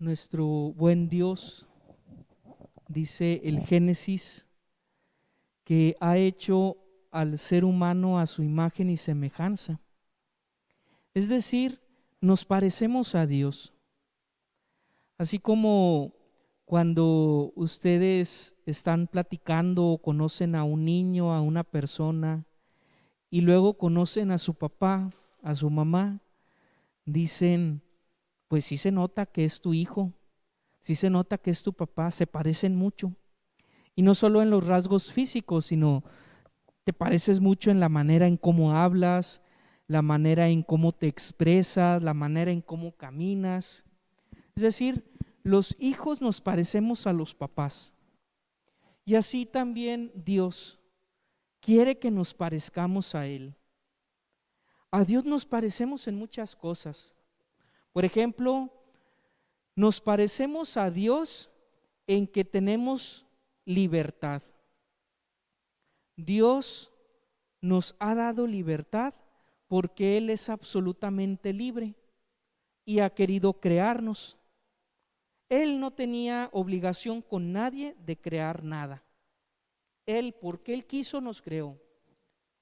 nuestro buen Dios, dice el Génesis, que ha hecho al ser humano a su imagen y semejanza. Es decir, nos parecemos a Dios. Así como cuando ustedes están platicando o conocen a un niño, a una persona, y luego conocen a su papá, a su mamá, dicen, pues sí se nota que es tu hijo, sí se nota que es tu papá, se parecen mucho. Y no solo en los rasgos físicos, sino te pareces mucho en la manera en cómo hablas, la manera en cómo te expresas, la manera en cómo caminas. Es decir, los hijos nos parecemos a los papás. Y así también Dios quiere que nos parezcamos a Él. A Dios nos parecemos en muchas cosas. Por ejemplo, nos parecemos a Dios en que tenemos libertad. Dios nos ha dado libertad porque Él es absolutamente libre y ha querido crearnos. Él no tenía obligación con nadie de crear nada. Él, porque Él quiso, nos creó.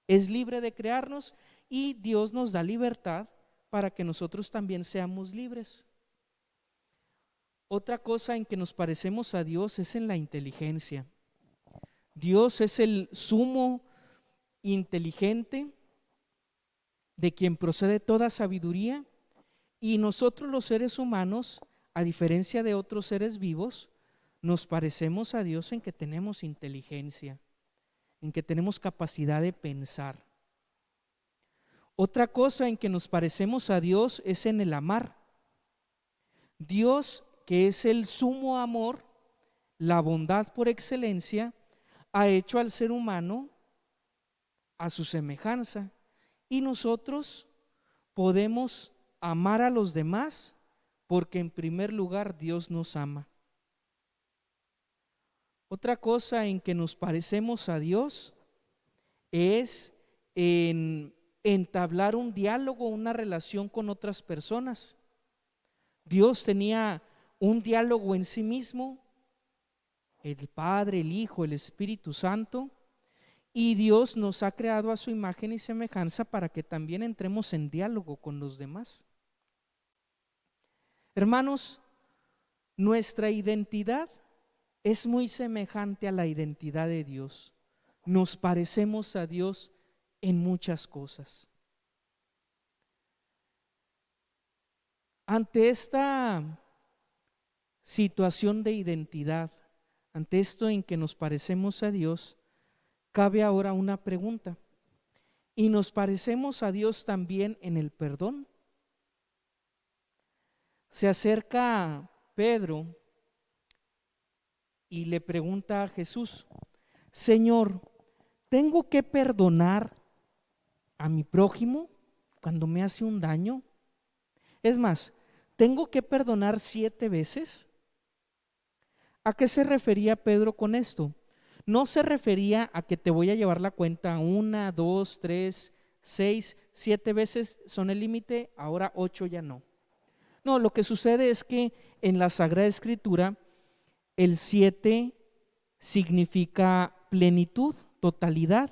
Es libre de crearnos y Dios nos da libertad para que nosotros también seamos libres. Otra cosa en que nos parecemos a Dios es en la inteligencia. Dios es el sumo inteligente, de quien procede toda sabiduría, y nosotros los seres humanos, a diferencia de otros seres vivos, nos parecemos a Dios en que tenemos inteligencia, en que tenemos capacidad de pensar. Otra cosa en que nos parecemos a Dios es en el amar. Dios, que es el sumo amor, la bondad por excelencia, ha hecho al ser humano a su semejanza, y nosotros podemos amar a los demás porque en primer lugar Dios nos ama. Otra cosa en que nos parecemos a Dios es en entablar un diálogo, una relación con otras personas. Dios tenía un diálogo en sí mismo, el Padre, el Hijo, el Espíritu Santo, y Dios nos ha creado a su imagen y semejanza para que también entremos en diálogo con los demás. Hermanos, nuestra identidad es muy semejante a la identidad de Dios. Nos parecemos a Dios en muchas cosas. Ante esta situación de identidad, ante esto en que nos parecemos a Dios, cabe ahora una pregunta: ¿y nos parecemos a Dios también en el perdón? Se acerca Pedro y le pregunta a Jesús: Señor, ¿tengo que perdonar a mi prójimo cuando me hace un daño? Es más, ¿tengo que perdonar 7 veces? ¿A qué se refería Pedro con esto? No se refería a que te voy a llevar la cuenta 1, 2, 3, 6, 7 veces son el límite, ahora 8 ya no. No, lo que sucede es que en la Sagrada Escritura el 7 significa plenitud, totalidad.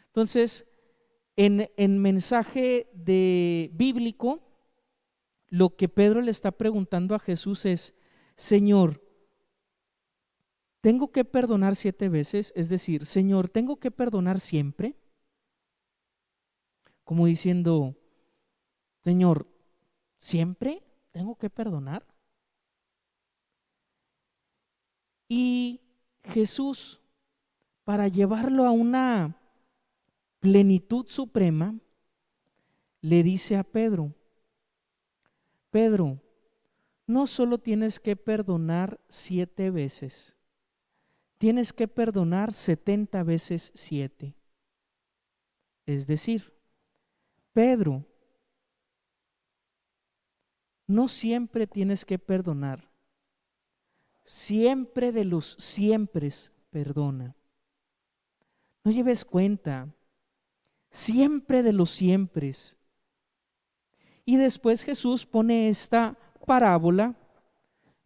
Entonces, en mensaje bíblico, lo que Pedro le está preguntando a Jesús es: Señor, ¿tengo que perdonar 7 veces? Es decir, Señor, ¿tengo que perdonar siempre? Como diciendo, Señor, ¿siempre tengo que perdonar? Y Jesús, para llevarlo a una plenitud suprema, le dice a Pedro: Pedro, no solo tienes que perdonar 7 veces, tienes que perdonar 70 veces 7. Es decir, Pedro, no siempre tienes que perdonar, siempre de los siempres perdona. No lleves cuenta, siempre de los siempres. Y después Jesús pone esta parábola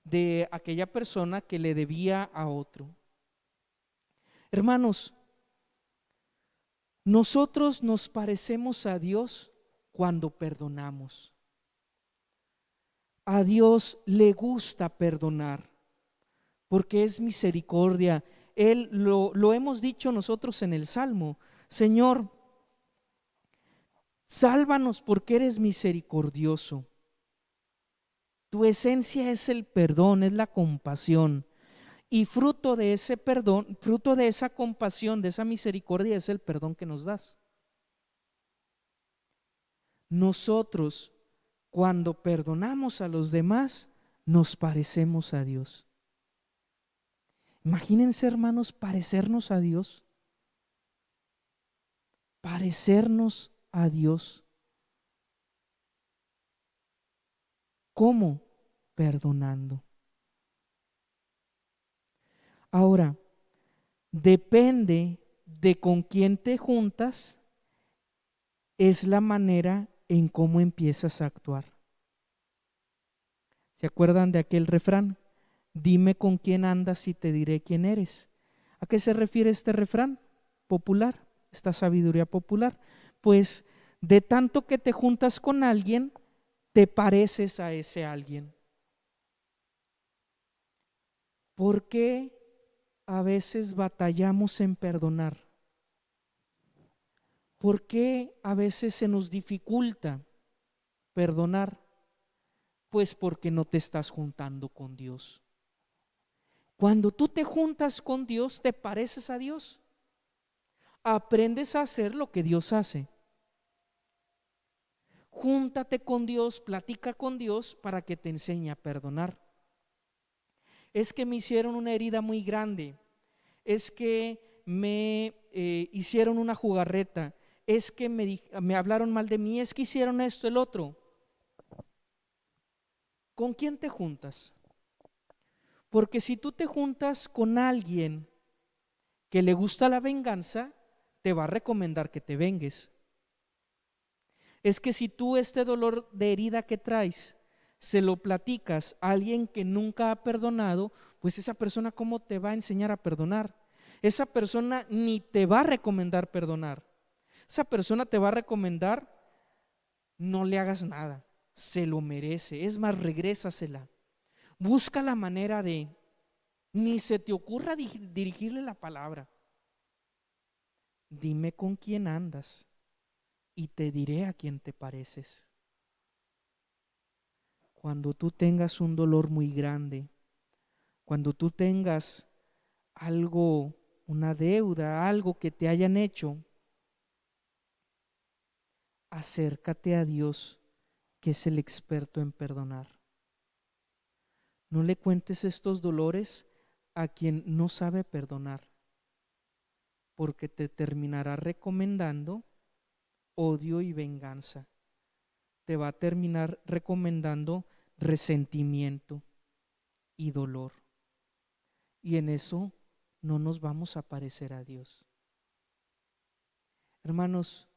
de aquella persona que le debía a otro. Hermanos, nosotros nos parecemos a Dios cuando perdonamos. A Dios le gusta perdonar porque es misericordia. Él lo hemos dicho nosotros en el Salmo: Señor, sálvanos porque eres misericordioso. Tu esencia es el perdón, es la compasión. Y fruto de ese perdón, fruto de esa compasión, de esa misericordia, es el perdón que nos das. Nosotros, cuando perdonamos a los demás, nos parecemos a Dios. Imagínense, hermanos, parecernos a Dios. Parecernos a Dios. ¿Cómo? Perdonando. Ahora, depende de con quién te juntas, es la manera en cómo empiezas a actuar. ¿Se acuerdan de aquel refrán? Dime con quién andas y te diré quién eres. ¿A qué se refiere este refrán popular, esta sabiduría popular? Pues de tanto que te juntas con alguien, te pareces a ese alguien. ¿Por qué a veces batallamos en perdonar? ¿Por qué a veces se nos dificulta perdonar? Pues porque no te estás juntando con Dios. Cuando tú te juntas con Dios, te pareces a Dios. Aprendes a hacer lo que Dios hace. Júntate con Dios, platica con Dios para que te enseñe a perdonar. Es que me hicieron una herida muy grande. Es que me hicieron una jugarreta. Es que me hablaron mal de mí. Es que hicieron esto, el otro. ¿Con quién te juntas? Porque si tú te juntas con alguien que le gusta la venganza, te va a recomendar que te vengues. Es que si tú este dolor de herida que traes se lo platicas a alguien que nunca ha perdonado, pues esa persona ¿cómo te va a enseñar a perdonar? Esa persona ni te va a recomendar perdonar. Esa persona te va a recomendar: no le hagas nada, se lo merece, es más, regrésasela. Busca la manera de, ni se te ocurra dirigirle la palabra. Dime con quién andas y te diré a quién te pareces. Cuando tú tengas un dolor muy grande, cuando tú tengas algo, una deuda, algo que te hayan hecho, acércate a Dios, que es el experto en perdonar. No le cuentes estos dolores a quien no sabe perdonar, porque te terminará recomendando odio y venganza. Te va a terminar recomendando resentimiento y dolor. Y en eso no nos vamos a parecer a Dios. Hermanos,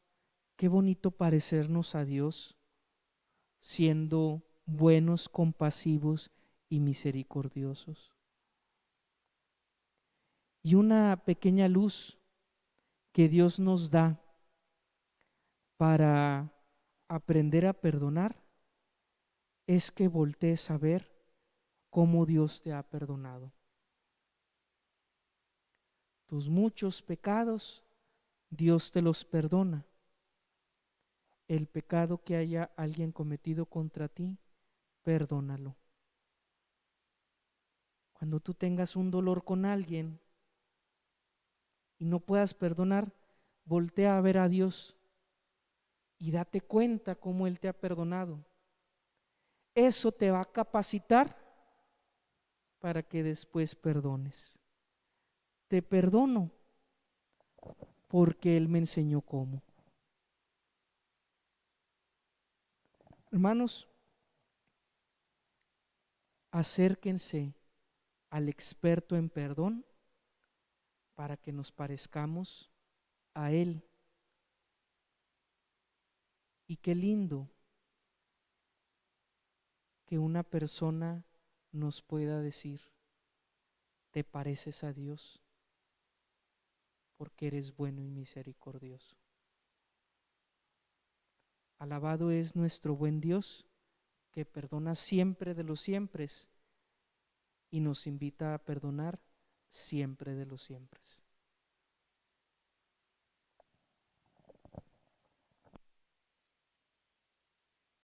qué bonito parecernos a Dios siendo buenos, compasivos y misericordiosos. Y una pequeña luz que Dios nos da para aprender a perdonar es que voltees a ver cómo Dios te ha perdonado. Tus muchos pecados, Dios te los perdona. El pecado que haya alguien cometido contra ti, perdónalo. Cuando tú tengas un dolor con alguien y no puedas perdonar, voltea a ver a Dios y date cuenta cómo Él te ha perdonado. Eso te va a capacitar para que después perdones. Te perdono porque Él me enseñó cómo. Hermanos, acérquense al experto en perdón para que nos parezcamos a Él. Y qué lindo que una persona nos pueda decir: te pareces a Dios porque eres bueno y misericordioso. Alabado es nuestro buen Dios, que perdona siempre de los siempres y nos invita a perdonar siempre de los siempres.